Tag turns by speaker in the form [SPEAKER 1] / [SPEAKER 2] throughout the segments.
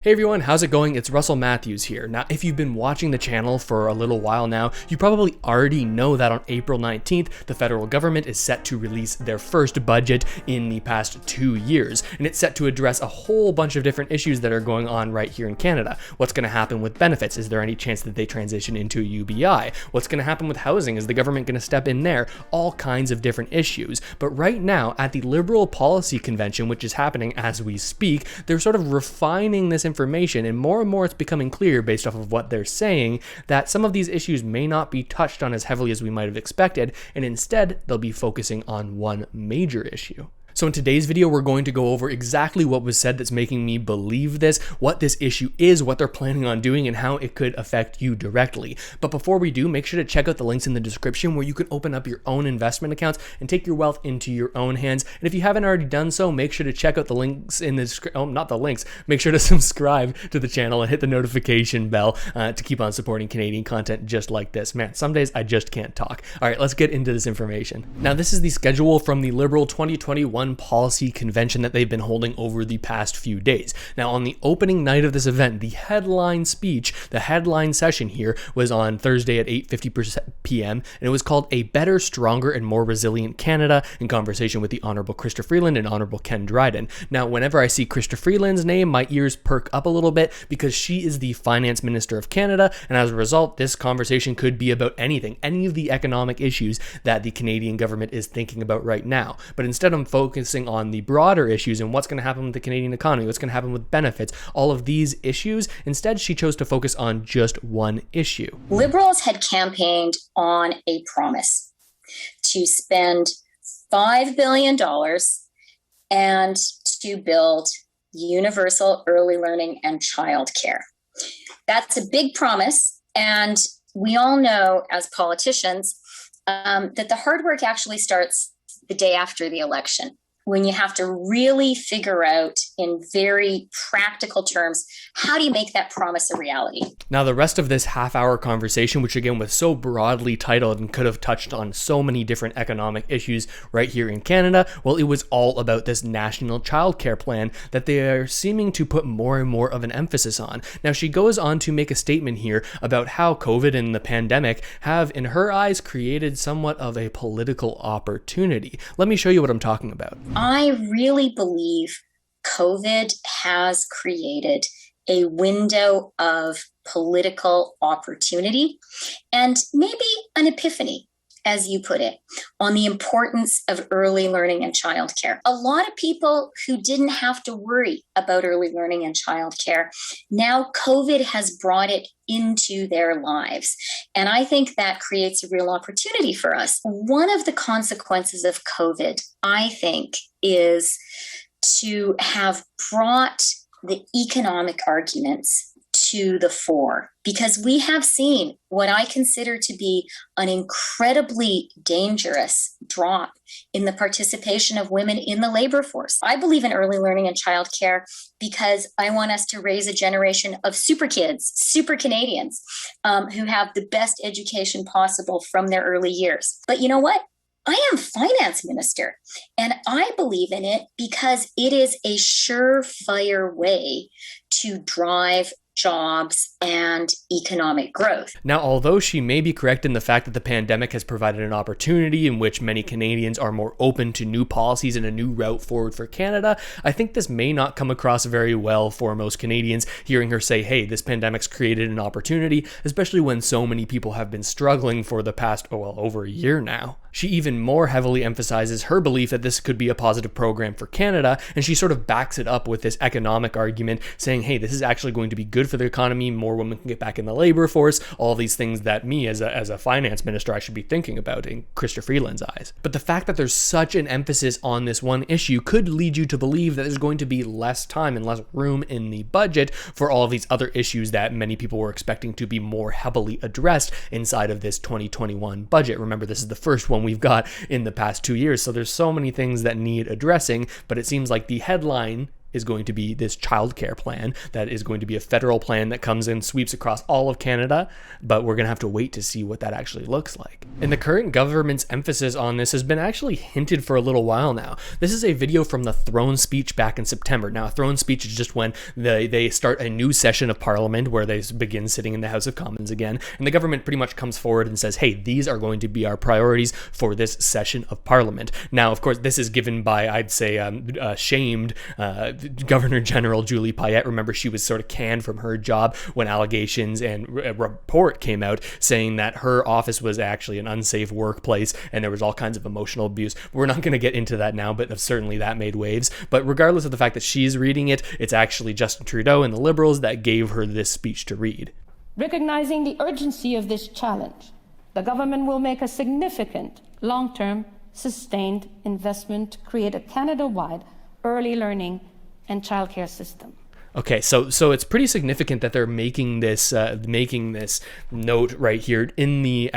[SPEAKER 1] Hey everyone, how's it going? It's Russell Matthews here. Now, if you've been watching the channel for a little while now, you probably already know that on April 19th, the federal government is set to release their first budget in the past 2 years, and it's set to address a whole bunch of different issues that are going on right here in Canada. What's going to happen with benefits? Is there any chance that they transition into a UBI? What's going to happen with housing? Is the government going to step in there? All kinds of different issues. But right now, at the Liberal Policy Convention, which is happening as we speak, they're sort of refining this information, and more it's becoming clear based off of what they're saying that some of these issues may not be touched on as heavily as we might have expected, and instead they'll be focusing on one major issue. So in today's video, we're going to go over exactly what was said that's making me believe this, what this issue is, what they're planning on doing, and how it could affect you directly. But before we do, make sure to check out the links in the description where you can open up your own investment accounts and take your wealth into your own hands. And if you haven't already done so, make sure to check out the links in the description. Oh, not the links. Make sure to subscribe to the channel and hit the notification bell to keep on supporting Canadian content just like this. Man, some days I just can't talk. All right, let's get into this information. Now, this is the schedule from the Liberal 2021 Policy Convention that they've been holding over the past few days. Now, on the opening night of this event, the headline speech, the headline session here was on Thursday at 8:50 p.m. and it was called A Better, Stronger, and More Resilient Canada, in conversation with the Honourable Chrystia Freeland and Honourable Ken Dryden. Now, whenever I see Chrystia Freeland's name, my ears perk up a little bit because she is the Finance Minister of Canada, and as a result, this conversation could be about anything, any of the economic issues that the Canadian government is thinking about right now. But instead, I'm focusing on the broader issues and what's going to happen with the Canadian economy, what's going to happen with benefits, all of these issues. Instead, she chose to focus on just one issue.
[SPEAKER 2] Liberals had campaigned on a promise to spend $5 billion and to build universal early learning and childcare. That's a big promise, and we all know as politicians that the hard work actually starts the day after the election, when you have to really figure out in very practical terms, how do you make that promise a reality?
[SPEAKER 1] Now, the rest of this half-hour conversation, which again was so broadly titled and could have touched on so many different economic issues right here in Canada, well, it was all about this national childcare plan that they are seeming to put more and more of an emphasis on. Now, she goes on to make a statement here about how COVID and the pandemic have, in her eyes, created somewhat of a political opportunity. Let me show you what I'm talking about.
[SPEAKER 2] I really believe COVID has created a window of political opportunity and maybe an epiphany, as you put it, on the importance of early learning and childcare. A lot of people who didn't have to worry about early learning and childcare, now COVID has brought it into their lives. And I think that creates a real opportunity for us. One of the consequences of COVID, I think, is to have brought the economic arguments to the fore, because we have seen what I consider to be an incredibly dangerous drop in the participation of women in the labor force. I believe in early learning and childcare because I want us to raise a generation of super kids, super Canadians, who have the best education possible from their early years. But you know what? I am finance minister, and I believe in it because it is a surefire way to drive jobs and economic growth.
[SPEAKER 1] Now, although she may be correct in the fact that the pandemic has provided an opportunity in which many Canadians are more open to new policies and a new route forward for Canada, I think this may not come across very well for most Canadians, hearing her say, hey, this pandemic's created an opportunity, especially when so many people have been struggling for the past, over a year now. She even more heavily emphasizes her belief that this could be a positive program for Canada, and she sort of backs it up with this economic argument, saying, hey, this is actually going to be good for the economy, more women can get back in the labor force, all these things that me as a finance minister I should be thinking about in Chrystia Freeland's eyes. But the fact that there's such an emphasis on this one issue could lead you to believe that there's going to be less time and less room in the budget for all of these other issues that many people were expecting to be more heavily addressed inside of this 2021 budget. Remember, this is the first one we've got in the past 2 years, so there's so many things that need addressing, but it seems like the headline is going to be this childcare plan that is going to be a federal plan that comes in, sweeps across all of Canada, but we're going to have to wait to see what that actually looks like. And the current government's emphasis on this has been actually hinted for a little while now. This is a video from the throne speech back in September. Now, a throne speech is just when they start a new session of Parliament where they begin sitting in the House of Commons again, and the government pretty much comes forward and says, hey, these are going to be our priorities for this session of Parliament. Now, of course, this is given by, I'd say, shamed Governor General Julie Payette. Remember, she was sort of canned from her job when allegations and a report came out saying that her office was actually an unsafe workplace and there was all kinds of emotional abuse. We're not going to get into that now, but certainly that made waves. But regardless of the fact that she's reading it, it's actually Justin Trudeau and the Liberals that gave her this speech to read.
[SPEAKER 3] Recognizing the urgency of this challenge, the government will make a significant, long-term, sustained investment to create a Canada-wide early learning and childcare system.
[SPEAKER 1] Okay, so it's pretty significant that they're making this note right here in the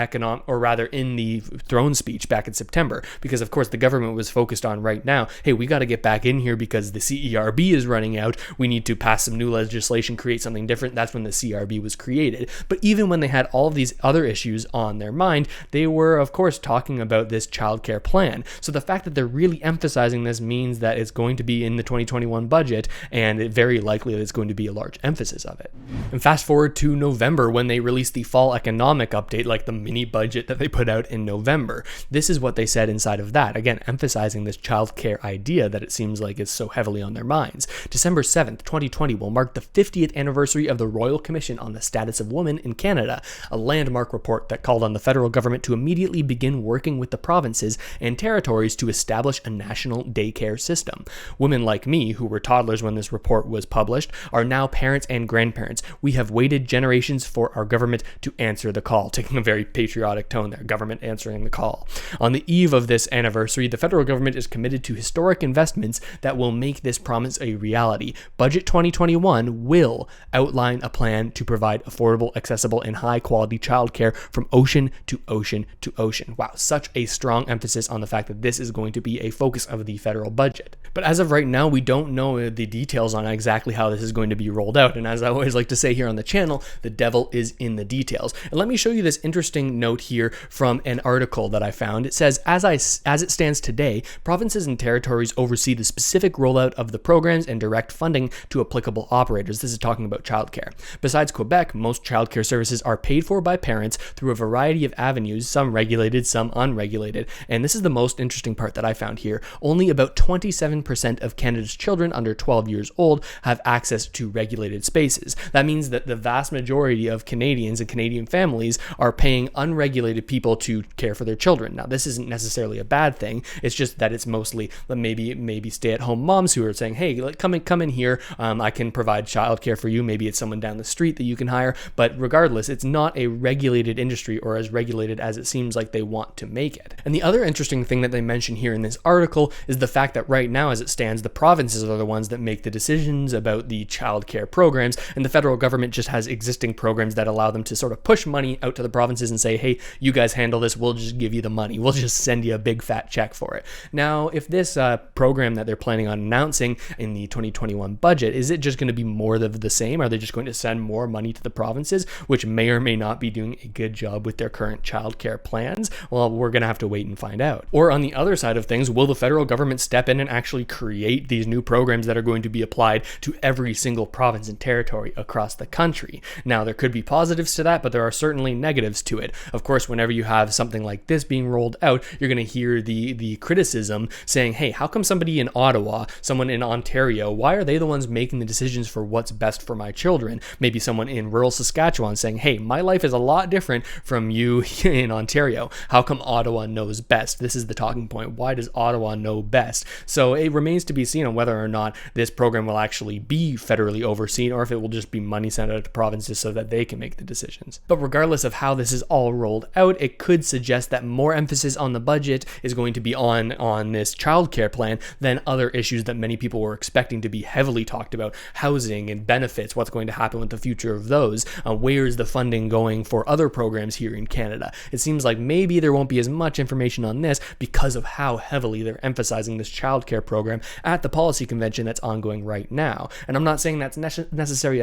[SPEAKER 1] in the throne speech back in September, because of course the government was focused on right now, hey, we got to get back in here because the CERB is running out. We need to pass some new legislation, create something different. That's when the CERB was created. But even when they had all of these other issues on their mind, they were of course talking about this childcare plan. So the fact that they're really emphasizing this means that it's going to be in the 2021 budget, and it very likely that it's going to be a large emphasis of it. And fast forward to November when they released the fall economic update, like the mini budget that they put out in November. This is what they said inside of that, again emphasizing this childcare idea that it seems like is so heavily on their minds. December 7th, 2020 will mark the 50th anniversary of the Royal Commission on the Status of Women in Canada, a landmark report that called on the federal government to immediately begin working with the provinces and territories to establish a national daycare system. Women like me, who were toddlers when this report was published, are now parents and grandparents. We have waited generations for our government to answer the call. Taking a very patriotic tone there, government answering the call. On the eve of this anniversary, the federal government is committed to historic investments that will make this promise a reality. Budget 2021 will outline a plan to provide affordable, accessible, and high-quality childcare from ocean to ocean to ocean. Wow, such a strong emphasis on the fact that this is going to be a focus of the federal budget. But as of right now, we don't know the details on exactly how this is going to be rolled out. And as I always like to say here on the channel, the devil is in the details. And let me show you this interesting note here from an article that I found. It says, as it stands today, provinces and territories oversee the specific rollout of the programs and direct funding to applicable operators. This is talking about childcare. Besides Quebec, most childcare services are paid for by parents through a variety of avenues, some regulated, some unregulated. And this is the most interesting part that I found here. Only about 27% of Canada's children under 12 years old have access to regulated spaces. That means that the vast majority of Canadians and Canadian families are paying unregulated people to care for their children. Now, this isn't necessarily a bad thing. It's just that it's mostly maybe stay-at-home moms who are saying, hey, come in here. I can provide childcare for you. Maybe it's someone down the street that you can hire. But regardless, it's not a regulated industry, or as regulated as it seems like they want to make it. And the other interesting thing that they mention here in this article is the fact that right now, as it stands, the provinces are the ones that make the decisions about the childcare programs, and the federal government just has existing programs that allow them to sort of push money out to the provinces and say, hey, you guys handle this, we'll just give you the money, we'll just send you a big fat check for it. Now, if this program that they're planning on announcing in the 2021 budget, is it just going to be more of the same? Are they just going to send more money to the provinces, which may or may not be doing a good job with their current childcare plans? Well, we're going to have to wait and find out. Or on the other side of things, will the federal government step in and actually create these new programs that are going to be applied to every single province and territory across the country? Now, there could be positives to that, but there are certainly negatives to it. Of course, whenever you have something like this being rolled out, you're going to hear the criticism saying, hey, how come somebody in Ottawa, someone in Ontario, why are they the ones making the decisions for what's best for my children? Maybe someone in rural Saskatchewan saying, hey, my life is a lot different from you in Ontario. How come Ottawa knows best? This is the talking point. Why does Ottawa know best? So it remains to be seen on whether or not this program will actually be be federally overseen or if it will just be money sent out to provinces so that they can make the decisions. But regardless of how this is all rolled out, it could suggest that more emphasis on the budget is going to be on this childcare plan than other issues that many people were expecting to be heavily talked about: housing and benefits, what's going to happen with the future of those, where is the funding going for other programs here in Canada. It seems like maybe there won't be as much information on this because of how heavily they're emphasizing this childcare program at the policy convention that's ongoing right now. And I'm not saying that's necessarily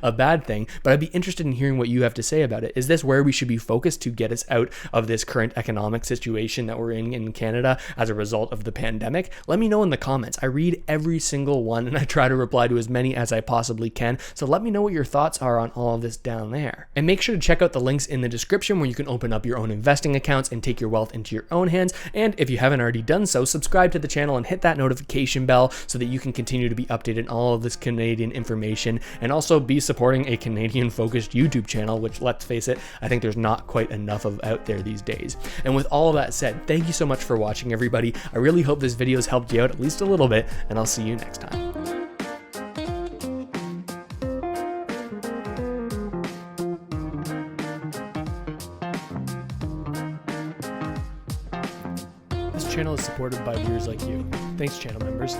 [SPEAKER 1] a bad thing, but I'd be interested in hearing what you have to say about it. Is this where we should be focused to get us out of this current economic situation that we're in Canada as a result of the pandemic? Let me know in the comments. I read every single one and I try to reply to as many as I possibly can. So let me know what your thoughts are on all of this down there. And make sure to check out the links in the description where you can open up your own investing accounts and take your wealth into your own hands. And if you haven't already done so, subscribe to the channel and hit that notification bell so that you can continue to be updated on all of this Canadian information, and also be supporting a Canadian focused YouTube channel, which, let's face it, I think there's not quite enough of out there these days. And with all of that said, thank you so much for watching, everybody. I really hope this video has helped you out at least a little bit, and I'll see you next time. This channel is supported by viewers like you. Thanks, channel members.